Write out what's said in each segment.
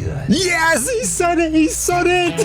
good. Yes, he said it. He said it.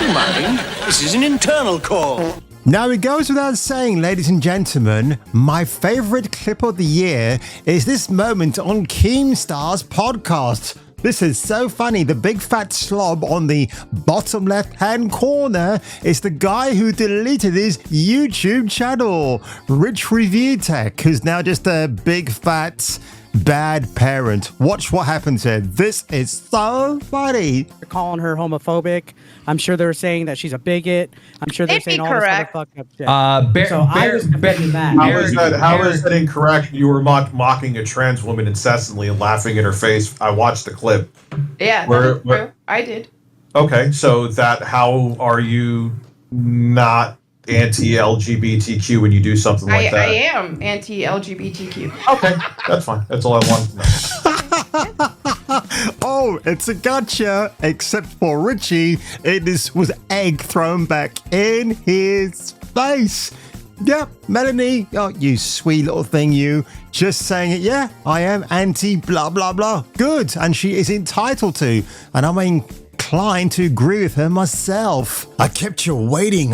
Mind, this is an internal call. Now, it goes without saying, ladies and gentlemen, my favorite clip of the year is this moment on Keemstar's podcast. This is so funny. The big fat slob on the bottom left-hand corner is the guy who deleted his YouTube channel, Rich Review Tech, who's now just a big fat bad parent. Watch what happens here. This is so funny. They're calling her homophobic. I'm sure they're saying that she's a bigot. I'm sure they're saying all this other fucked up shit. So I was defending that. How is that incorrect? You were mocking a trans woman incessantly and laughing in her face. I watched the clip. Yeah, that's true. I did. Okay, so how are you not anti-LGBTQ when you do something like that? I am anti-LGBTQ. Okay, that's fine. That's all I wanted to know. Oh, it's a gotcha. Except for Richie, was egg thrown back in his face. Yep, Melanie, oh, you sweet little thing, you. Just saying it, yeah, I am anti blah, blah, blah. Good, and she is entitled to. And I'm inclined to agree with her myself. I kept you waiting,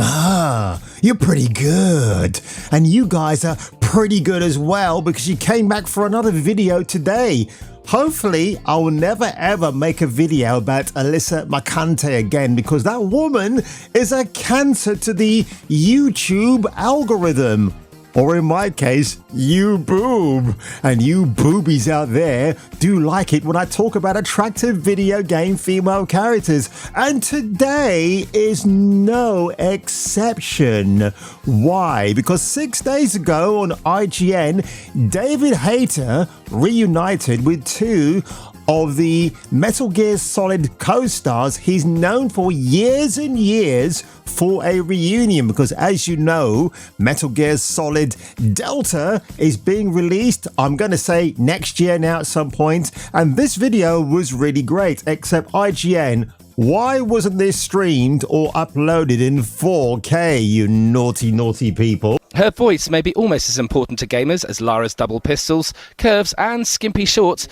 You're pretty good. And you guys are pretty good as well because you came back for another video today. Hopefully, I will never ever make a video about Alyssa Makante again because that woman is a cancer to the YouTube algorithm. Or in my case, you boob. And you boobies out there do like it when I talk about attractive video game female characters. And today is no exception. Why? Because 6 days ago on IGN, David Hayter reunited with two of the Metal Gear Solid co-stars he's known for years and years for a reunion because, as you know, Metal Gear Solid Delta is being released, I'm going to say next year now at some point, and this video was really great, except IGN, why wasn't this streamed or uploaded in 4K, you naughty, naughty people? Her voice may be almost as important to gamers as Lara's double pistols, curves and skimpy shorts.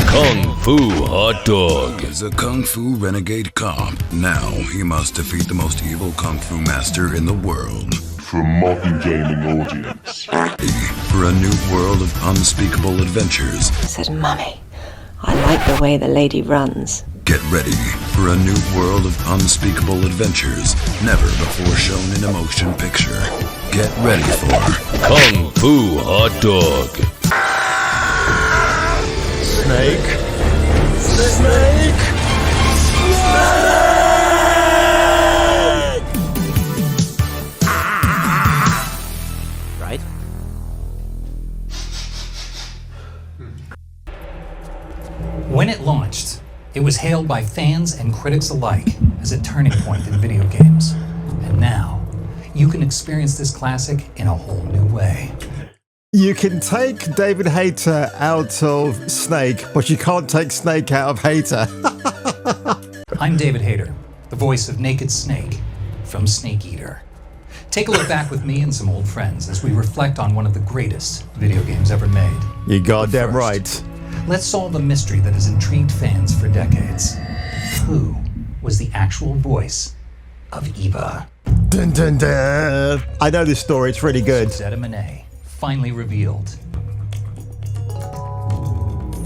Kung Fu Hot Dog is a Kung Fu renegade cop. Now he must defeat the most evil Kung Fu master in the world. For a modern gaming audience. For a new world of unspeakable adventures. I said, Mummy, I like the way the lady runs. Get ready for a new world of unspeakable adventures, never before shown in a motion picture. Get ready for Kung Fu Hot Dog. Snake. Snake. Right? When it launched, it was hailed by fans and critics alike as a turning point in video games. And now, you can experience this classic in a whole new way. You can take David Hayter out of Snake, but you can't take Snake out of Hayter. I'm David Hayter, the voice of Naked Snake from Snake Eater. Take a look back with me and some old friends as we reflect on one of the greatest video games ever made. You goddamn right. Let's solve a mystery that has intrigued fans for decades. Who was the actual voice of Eva? Dun, dun, dun. I know this story, it's really good. Zeta Monet finally revealed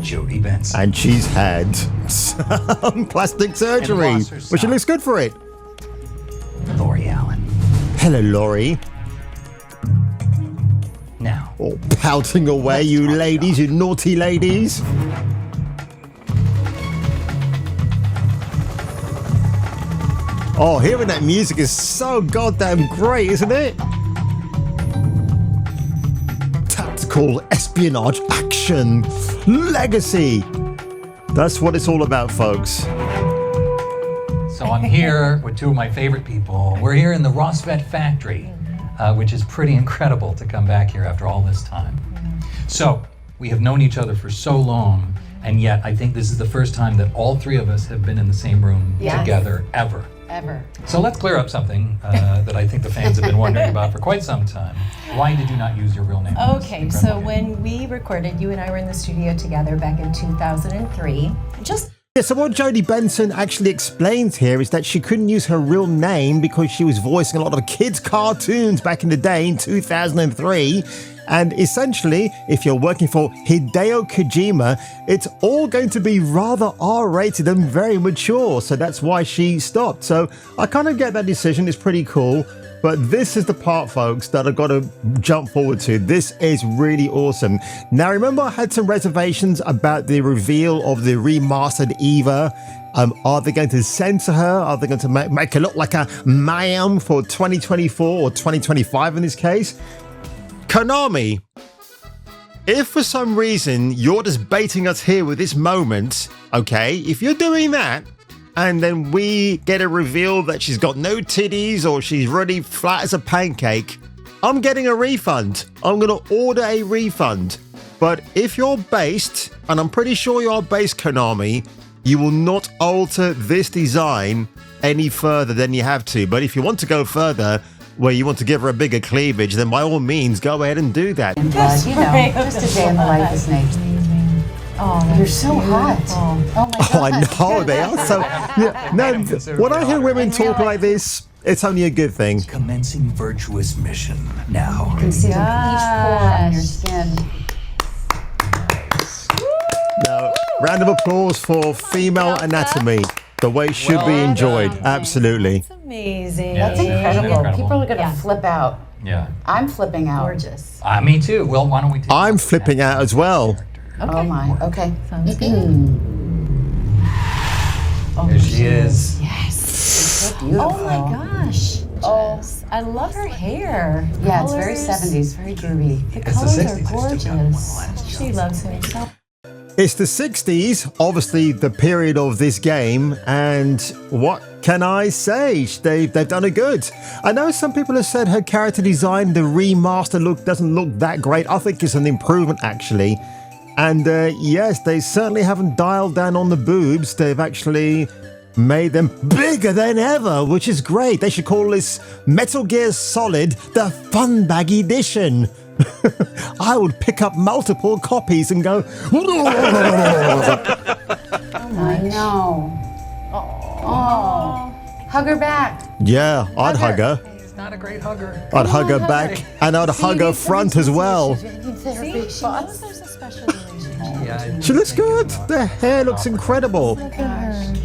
Jodie Benson. And she's had some plastic surgery, but she looks good for it. Laurie Allen. Hello, Laurie. Now, oh, pouting away, you ladies, you naughty ladies. Oh, hearing that music is so goddamn great, isn't it? Tactical espionage action legacy. That's what it's all about, folks. So I'm here with two of my favorite people. We're here in the Rosvet factory, which is pretty incredible to come back here after all this time. So we have known each other for so long, And yet, I think this is the first time that all three of us have been in the same room together ever. So let's clear up something that I think the fans have been wondering about for quite some time. Why did you not use your real name? Okay, so when we recorded, you and I were in the studio together back in 2003. So what Jodie Benson actually explains here is that she couldn't use her real name because she was voicing a lot of kids' cartoons back in the day in 2003. And essentially, if you're working for Hideo Kojima, it's all going to be rather R-rated and very mature. So that's why she stopped. So I kind of get that decision. It's pretty cool. But this is the part, folks, that I've got to jump forward to. This is really awesome. Now, remember, I had some reservations about the reveal of the remastered Eva. Are they going to censor her? Are they going to make her look like a ma'am for 2024 or 2025 in this case? Konami, if for some reason you're just baiting us here with this moment, okay, if you're doing that, and then we get a reveal that she's got no titties or she's really flat as a pancake, I'm getting a refund. I'm going to order a refund. But if you're based, and I'm pretty sure you're based, Konami, you will not alter this design any further than you have to. But if you want to go further, where you want to give her a bigger cleavage, then by all means, go ahead and do that. Just, just a day in the life is nature. Oh, you're so hot. Oh my God. I know, they are so... Yeah, no, when I hear women talk like this, it's only a good thing. Commencing virtuous mission now. You can see each pore on your skin. Now, round of applause for female anatomy. The way it should be enjoyed. Absolutely. That's amazing. Yeah, That's incredible. People are going to flip out. Yeah. I'm flipping out. Gorgeous. Me too. Well, why don't we take I'm flipping out as well. Okay. Oh my. Okay. Sounds good. Here she is. Yes. So beautiful. Oh my gosh. Oh. I love her hair. Yeah, it's very 70s, very groovy. The It's the colors 60s. are They still got one gorgeous. last She loves him so. It's the 60s, obviously the period of this game, and what can I say? They've done it good. I know some people have said her character design, the remaster look doesn't look that great. I think it's an improvement actually. And yes, they certainly haven't dialed down on the boobs. They've actually made them bigger than ever, which is great. They should call this Metal Gear Solid the Fun Bag Edition. I would pick up multiple copies and go. I know. Oh. Hug her back. Yeah, I'd hug her. He's not a great hugger. I'd hug her back, and I'd hug her front as well. See, she knows there's a special relationship. Yeah, She looks good. The hair looks incredible. Look at her.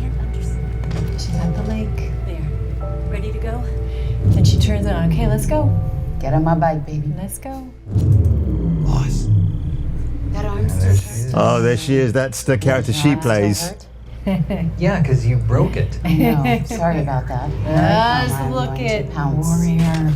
She's at the lake. There. Ready to go? And she turns it on. Okay, let's go. Get on my bike, baby. Let's go. That arm's still hurt. Oh, there she is. That's the character she plays. Yeah, because you broke it. I know. Sorry about that. Just look at Warrior.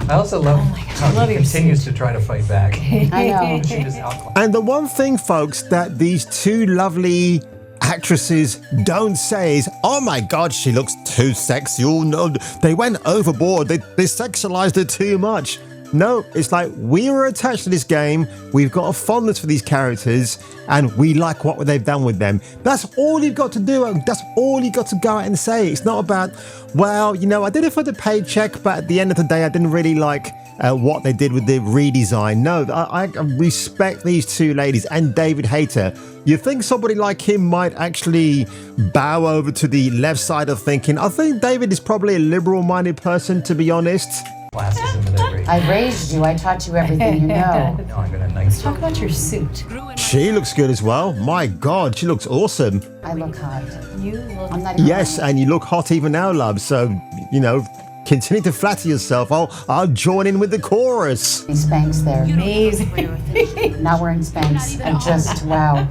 I also love how love he your continues to try to fight back. I know. She just outclassed. And the one thing, folks, that these two lovely actresses don't say is, oh my God, she looks too sexy. Oh no, they went overboard. They sexualized her too much. No, it's like we were attached to this game. We've got a fondness for these characters and we like what they've done with them. That's all you've got to do. That's all you got to go out and say. It's not about, well, you know, I did it for the paycheck, but at the end of the day, I didn't really like what they did with the redesign. No, I respect these two ladies and David Hayter. You think somebody like him might actually bow over to the left side of thinking? I think David is probably a liberal-minded person, to be honest. Classism at every. I raised you. I taught you everything you know. No, I'm gonna nice. Talk about your suit. She looks good as well. My God, she looks awesome. I look hot. You look. I'm not even Yes, and you look hot even now, love. So, you know, continue to flatter yourself. I'll join in with the chorus. Spanx there. Amazing. Not wearing Spanx. I'm just, wow.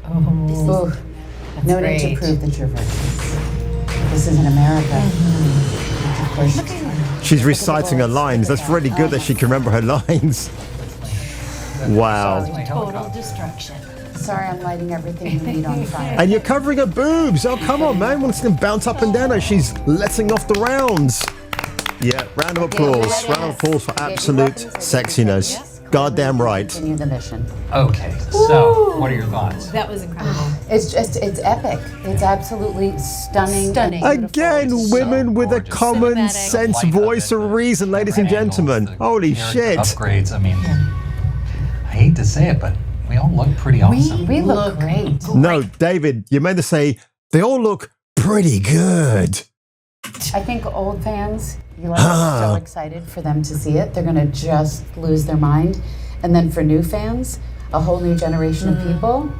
Oh, Ooh. No need to great. prove that you're virtuous. This isn't America. Of course. She's reciting her lines. That's really good that she can remember her lines. Wow. total destruction. Sorry, I'm lighting everything you need on fire. And you're covering her boobs. Oh, come on, man. Want to see them bounce up and down as she's letting off the rounds. Yeah, round of applause. Round of applause for absolute sexiness. goddamn right. Continue the mission. Okay, so what are your thoughts? That was incredible. It's epic. It's absolutely stunning. Again, women with a common Cinematic. sense voice of reason, ladies and gentlemen. Holy shit. Upgrades, I mean, I hate to say it, but we all look pretty awesome. We look great. No, David, you meant to say they all look pretty good. I think old fans, you are so excited for them to see it. They're going to just lose their mind. And then for new fans, a whole new generation of people.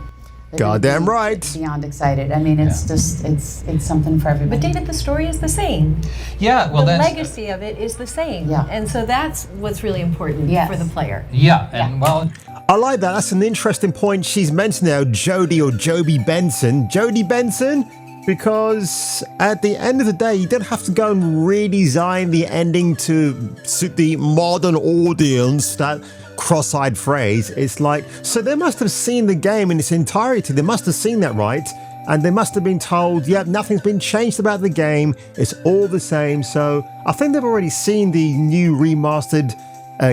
Goddamn right. Beyond excited. I mean, it's just, it's something for everybody. But David, the story is the same. Yeah, well, the that's... legacy of it is the same. Yeah. And so that's what's really important for the player. Yeah, and well... I like that. That's an interesting point. She's mentioned now Jodie or Joby Benson. Jodie Benson? Because at the end of the day, you don't have to go and redesign the ending to suit the modern audience, that cross-eyed phrase. It's like, so they must have seen the game in its entirety. They must have seen that, right? And they must have been told, yeah, nothing's been changed about the game. It's all the same. So I think they've already seen the new remastered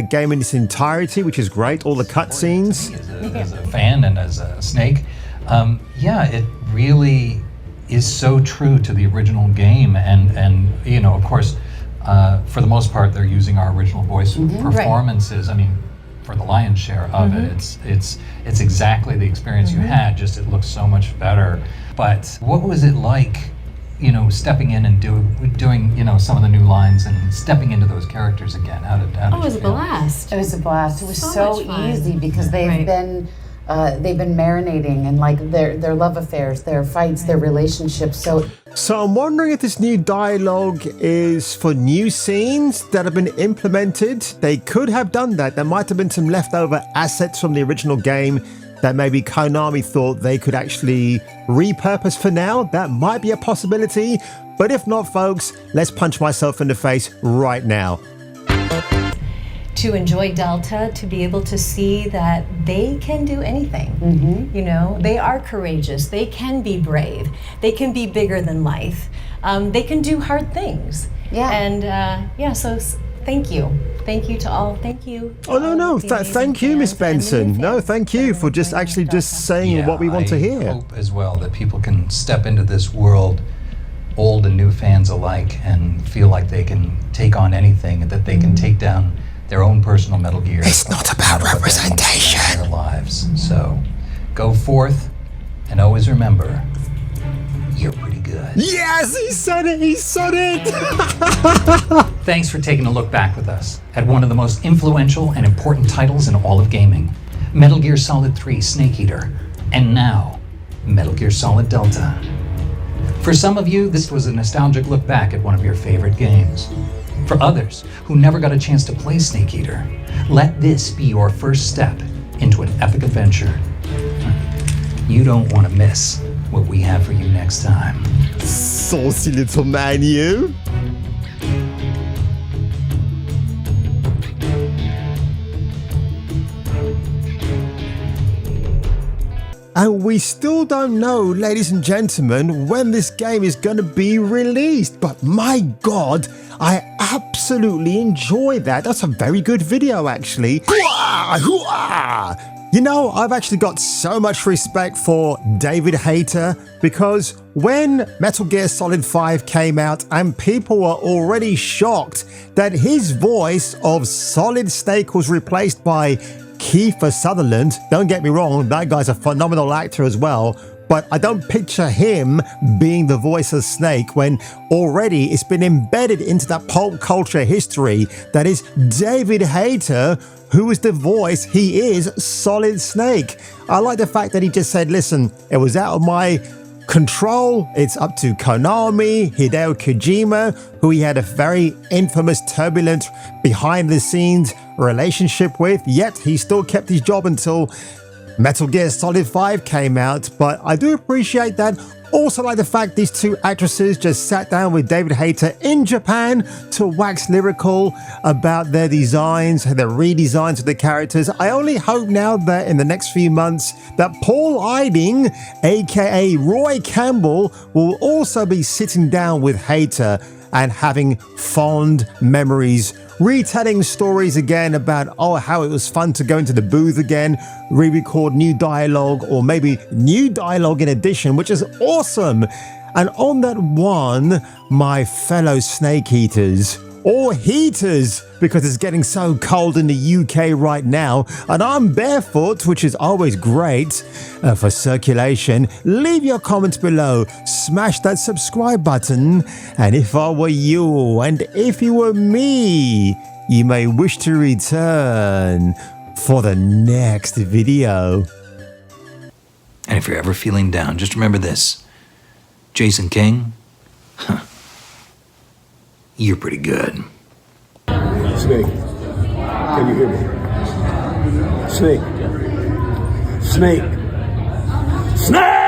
game in its entirety, which is great. All the cutscenes. As a fan and as a Snake, yeah, it really is so true to the original game, and you know, of course, for the most part, they're using our original voice performances. Right. I mean, for the lion's share of it, it's exactly the experience you had. Just it looks so much better. But what was it like, you know, stepping in and doing you know some of the new lines and stepping into those characters again? How did it was a blast. It was a blast. It was so easy because they've been marinating in like their love affairs, their fights, their relationships. So I'm wondering if this new dialogue is for new scenes that have been implemented. They could have done that. There might have been some leftover assets from the original game that maybe Konami thought they could actually repurpose for now. That might be a possibility. But if not, folks, let's punch myself in the face right now. To enjoy Delta, to be able to see that they can do anything. You know, they are courageous, they can be brave, they can be bigger than life, they can do hard things. Yeah. And so thank you. Thank you to all. Thank you. Oh, no. Thank you, Miss Benson. No, thank you for just actually just saying what we want to hear. I hope as well that people can step into this world, old and new fans alike, and feel like they can take on anything, and that they can take down their own personal Metal Gear. It's not about representation. In their lives. So go forth and always remember, you're pretty good. Yes, he said it. He said it. Thanks for taking a look back with us at one of the most influential and important titles in all of gaming, Metal Gear Solid 3 Snake Eater, and now Metal Gear Solid Delta. For some of you, this was a nostalgic look back at one of your favorite games. For others who never got a chance to play Snake Eater, let this be your first step into an epic adventure. You don't want to miss what we have for you next time. Saucy little man, you. And we still don't know, ladies and gentlemen, when this game is going to be released. But my God, I absolutely enjoy that. That's a very good video, actually. You know, I've actually got so much respect for David Hayter, because when Metal Gear Solid 5 came out and people were already shocked that his voice of Solid Snake was replaced by Kiefer Sutherland. Don't get me wrong, that guy's a phenomenal actor as well, but I don't picture him being the voice of Snake when already it's been embedded into that pulp culture history that is David Hayter, who is the voice. He is Solid Snake. I like the fact that he just said, listen, it was out of my control. It's up to Konami, Hideo Kojima, who he had a very infamous, turbulent, behind-the-scenes relationship with, yet he still kept his job until Metal Gear Solid 5 came out. But I do appreciate that. Also like the fact these two actresses just sat down with David Hayter in Japan to wax lyrical about their designs, their redesigns of the characters. I only hope now that in the next few months that Paul Eiding, aka Roy Campbell, will also be sitting down with Hayter and having fond memories, retelling stories again about how it was fun to go into the booth again, re-record new dialogue, or maybe new dialogue in addition, which is awesome. And on that one, my fellow snake eaters, or heaters, because it's getting so cold in the UK right now, and I'm barefoot, which is always great for circulation. Leave your comments below, smash that subscribe button, and if I were you, and if you were me, you may wish to return for the next video. And if you're ever feeling down, just remember this. Jason King, you're pretty good. Snake, can you hear me? Snake. Snake. Snake!